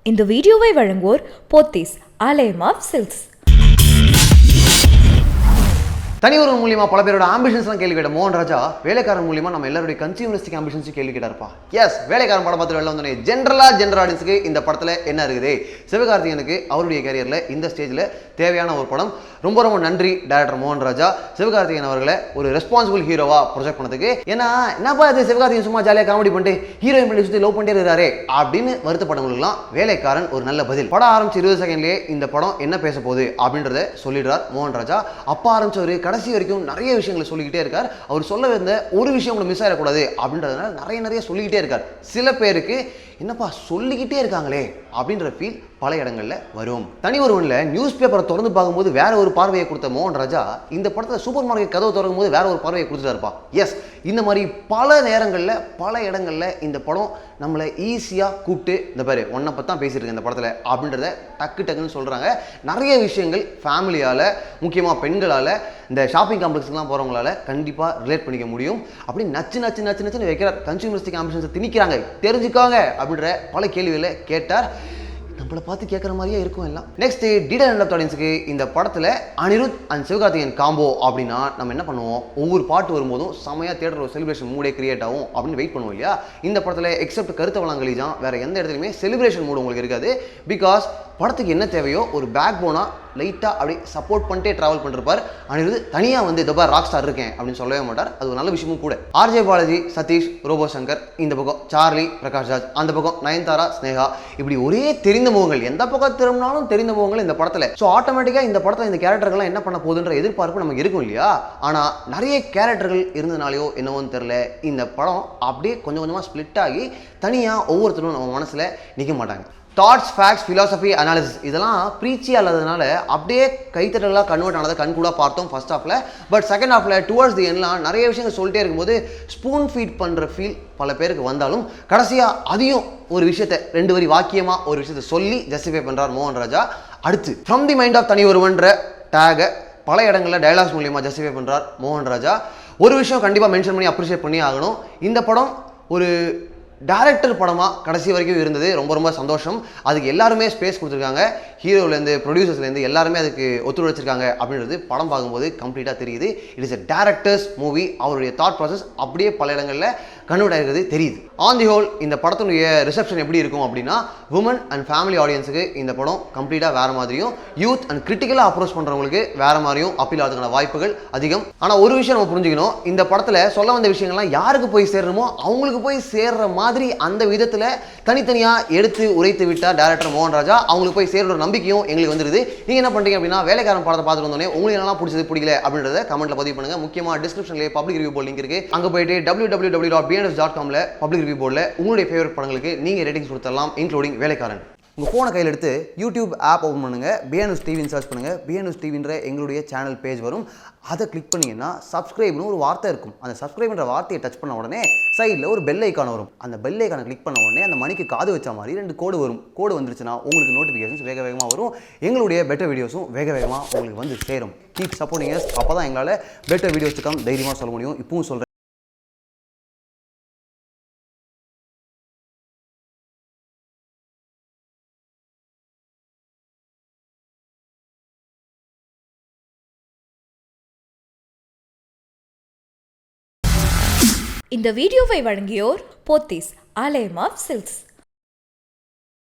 இந்த வீடியோவை வழங்குவோர் போத்தீஸ் ஆலயம் ஆஃப் சில்க்ஸ். தனி ஒருவன் மூலியமா பல பேரோட ஆம்பிஷன்ஸ்லாம் கேள்வி கேட்ட மோகன் ராஜா வேலைக்காரன் மூலியமா நம்ம எல்லாருடைய கன்சியூமரிஸ்டிக் ஆம்பிஷன்ஸும் கேள்வி கேட்டாருப்பா. எஸ், வேலைக்காரன் படம் பார்த்து வெளில வந்தோடனே ஜென்ரல் ஆடியன்ஸுக்கு இந்த படத்தில் என்ன இருக்குது, சிவகார்த்திகேயனுக்கு அவருடைய கேரியரில் இந்த ஸ்டேஜில் தேவையான ஒரு படம். ரொம்ப ரொம்ப நன்றி டைரக்டர் மோகன் ராஜா சிவகார்த்திகேயன் அவர்களை ஒரு ரெஸ்பான்சிபிள் ஹீரோவா ப்ரொஜெக்ட் பண்ணதுக்கு. ஏன்னா என்னப்பா இது சிவகார்த்திகேயன் சும்மா ஜாலியாக காமெடி பண்ணிட்டு ஹீரோயின் பண்ணி சுற்றி லவ் பண்ணிட்டே இருக்காரு அப்படின்னு வருத்தப்பட்டவங்களுக்குலாம் வேலைக்காரன் ஒரு நல்ல பதில். படம் ஆரம்பிச்சு 20 செகண்ட்லேயே இந்த படம் என்ன பேச போகுது அப்படின்றத சொல்லிடுறார் மோகன் ராஜா. அப்பா ஆரம்பிச்சவர் கடைசி வரைக்கும் நிறைய விஷயங்களை சொல்லிக்கிட்டே இருக்கார். அவர் சொல்ல வந்த ஒரு விஷயம் உங்களுக்கு மிஸ் ஆகிடக்கூடாது அப்படின்றதுனால நிறைய சொல்லிக்கிட்டே இருக்கார். சில பேருக்கு என்னப்பா சொல்லிக்கிட்டே இருக்காங்களே அப்படின்ற ஃபீல் பல இடங்களில் வரும். தனி ஒருவனில் நியூஸ் பேப்பரை திறந்து பார்க்கும்போது வேற ஒரு பார்வையை கொடுத்த மோகன் ராஜா இந்த படத்தில் சூப்பர் மார்க்கெட் கதவை திறக்கும் போது வேற ஒரு பார்வையை கொடுத்துட்டாருப்பா. எஸ், இந்த மாதிரி பல நேரங்களில் பல இடங்களில் இந்த படம் நம்மளை ஈஸியாக கூப்பிட்டு இந்த பேர் ஒன்றை பற்றி தான் பேசியிருக்கேன் இந்த படத்தில் அப்படின்றத டக்குன்னு சொல்கிறாங்க. நிறைய விஷயங்கள் ஃபேமிலியால் முக்கியமாக பெண்களால் இந்த ஷாப்பிங் காம்ப்ளெக்ஸ்லாம் போகிறவங்களால கண்டிப்பாக ரிலேட் பண்ணிக்க முடியும். அப்படி நச்சுன்னு வைக்கிறார். கன்சியூமரிஸ்டிக் ஆம்பிஷன்ஸை திணிக்கிறாங்க, தெரிஞ்சுக்காங்க அப்படின்ற பல கேள்விகளை கேட்டார். நம்மளை பார்த்து கேட்குற மாதிரியே இருக்கும் எல்லாம். நெக்ஸ்ட் டீடர் அண்ட் ஆடியன்ஸுக்கு இந்த படத்தில் அனிருத் அண்ட் சிவகார்த்திகேயன் காம்போ அப்படின்னா நம்ம என்ன பண்ணுவோம், ஒவ்வொரு பாட்டு வரும்போதும் செமையாக தியேட்டர் ஒரு செலிப்ரேஷன் மூடே கிரியேட் ஆகும் அப்படின்னு வெயிட் பண்ணுவோம் இல்லையா. இந்த படத்தில் எக்ஸப்ட் கருத்த வளங்களி தான் வேறு எந்த இடத்துலையுமே செலிப்ரேஷன் மூடு உங்களுக்கு இருக்காது. பிகாஸ் படத்துக்கு என்ன தேவையோ ஒரு பேக் போனாக லைட்டாக அப்படி சப்போர்ட் பண்ணிட்டே ட்ராவல் பண்ணிருப்பார் அனிருத். தனியாக வந்து இதோ ராக் ஸ்டார் இருக்கேன் அப்படின்னு சொல்லவே மாட்டார். அது ஒரு நல்ல விஷயமும் கூட. ஆர்ஜே பாலாஜி, சதீஷ், ரோபோ சங்கர் இந்த பக்கம், சார்லி, பிரகாஷ் ராஜ் அந்த பக்கம், நயன்தாரா, ஸ்னேகா, இப்படி ஒரே தெரிந்த முகங்கள், எந்த பக்கம் திரும்பினாலும் தெரிந்த முகங்கள் இந்த படத்தில். ஸோ ஆட்டோமேட்டிக்காக இந்த படத்தில் இந்த கேரக்டர்கள்லாம் என்ன பண்ண போகுதுன்ற எதிர்பார்ப்பு நமக்கு இருக்கும் இல்லையா. ஆனால் நிறைய கேரக்டர்கள் இருந்ததுனாலையோ என்னவோன்னு தெரில, இந்த படம் அப்படியே கொஞ்சம் கொஞ்சமாக ஸ்ப்ளிட் ஆகி தனியாக ஒவ்வொருத்தரும் நம்ம மனசில் நிற்க மாட்டாங்க. தாட்ஸ், ஃபேக்ட்ஸ், ஃபிலாசபி, அனாலிசிஸ் இதெல்லாம் ப்ரீச்சியாக இல்லாததுனால அப்படியே கைத்தட்டலாக கன்வெர்ட் ஆனதை கண்கூட பார்த்தோம் ஃபர்ஸ்ட் ஹாஃபில். பட் செகண்ட் ஹாஃபில் டுவர்ட்ஸ் தி எண்ட்லாம் நிறைய விஷயங்கள் சொல்லிட்டே இருக்கும்போது ஸ்பூன் ஃபீட் பண்ணுற ஃபீல் பல பேருக்கு வந்தாலும் கடைசியாக அதையும் ஒரு விஷயத்தை 2 வரி வாக்கியமாக ஒரு விஷயத்தை சொல்லி ஜஸ்டிஃபை பண்ணுறார் மோகன் ராஜா. அடுத்து ஃப்ரம் தி மைண்ட் ஆஃப் தனி ஒருவன்ற டேகை பல இடங்களில் டயலாக்ஸ் மூலியமாக ஜஸ்டிஃபை பண்ணுறார் மோகன் ராஜா. ஒரு விஷயம் கண்டிப்பாக மென்ஷன் பண்ணி அப்ரிஷியேட் பண்ணி ஆகணும். இந்த படம் ஒரு டைரக்டர் படமாக கடைசி வரைக்கும் இருந்தது. ரொம்ப சந்தோஷம். அதுக்கு எல்லாருமே ஸ்பேஸ் கொடுத்துருக்காங்க. ஹீரோலேருந்து ப்ரொடியூசர்ஸ்லேருந்து எல்லாருமே அதுக்கு ஒத்துழைச்சிருக்காங்க அப்படின்றது படம் பார்க்கும்போது கம்ப்ளீட்டாக தெரியுது. It is a directors movie. அவருடைய தாட் ப்ராசஸ் அப்படியே பல இடங்களில் கன்வெர்ட் ஆகிறது தெரியுது. ஆன் தி ஹோல் இந்த படத்தினுடைய ரிசப்ஷன் எப்படி இருக்கும் அப்படின்னா, உமன் அண்ட் ஃபேமிலி ஆடியன்ஸுக்கு இந்த படம் கம்ப்ளீட்டாக வேறு மாதிரியும், யூத் அண்ட் கிரிட்டிக்கலாக அப்ரோச் பண்ணுறவங்களுக்கு வேறு மாதிரியும் அப்பீல் ஆகிறதுக்கான வாய்ப்புகள் அதிகம். ஆனால் ஒரு விஷயம் நம்ம புரிஞ்சுக்கணும், இந்த படத்தில் சொல்ல வந்த விஷயங்கள்லாம் யாருக்கு போய் சேரணுமோ அவங்களுக்கு போய் சேர்ற மாதிரி அந்த விதத்தில் தனித்தனியாக எடுத்து உரைத்து விட்டார் டைரக்டர் மோகன் ராஜா. அவங்களுக்கு போய் சேர்ற நம்பிக்கையும் எங்களுக்கு வந்துருது. நீங்கள் என்ன பண்ணுறீங்க அப்படின்னா, வேலைக்காரன் படத்தை பார்த்துட்டு வந்தோடனே உங்களுக்கு என்னெல்லாம் பிடிச்சது பிடிக்கல அப்படின்றத கமெண்ட்டில் பதிவு பண்ணுங்கள். முக்கியமாக டிஸ்கிரிப்ஷன்லேயே பப்ளிக் ரிவ்யூ போர்டு லிங்க் இருக்குது. அங்கே போயிட்டு www.bns.com பப்ளிக் ரிவ்யூ போர்டில் உங்களுடைய ஃபேவரட் படங்களுக்கு நீங்கள் ரேட்டிங்ஸ் கொடுத்துடலாம், இன்க்ளூடிங் வேலைக்காரன். உங்கள் ஃபோனை கையில் எடுத்து யூடியூப் ஆப் ஓப்பன் பண்ணுங்கள், பிஎன்எஸ் டிவின்னு சர்ச் பண்ணுங்கள். பிஎன்எஸ் டிவின்ற எங்களுடைய சேனல் பேஜ் வரும். அதை கிளிக் பண்ணிங்கன்னா சப்ஸ்கிரைப்னு ஒரு வார்த்தை இருக்கும். அந்த சப்ஸ்கிரைப்ன்ற வார்த்தையை டச் பண்ண உடனே சைடில் ஒரு பெல் ஐக்கான் வரும். அந்த பெல் ஐக்கானை கிளிக் பண்ண உடனே அந்த மணிக்கு காது வச்ச மாதிரி 2 கோடு வரும். கோடு வந்துருச்சுன்னா உங்களுக்கு நோட்டிஃபிகேஷன்ஸ் வேகமாக வரும். எங்களுடைய பெட்டர் வீடியோஸும் வேகமாக உங்களுக்கு வந்து சேரும். Keep supporting us. அப்போ தான் எங்களால் பெட்டர் வீடியோஸ் கம் தைரியமாக சொல்ல முடியும். இப்பவும் சொல்கிறேன். இந்த வீடியோவை வழங்கியோர் போத்தீஸ் ஆலயம் ஆஃப் சில்க்ஸ்.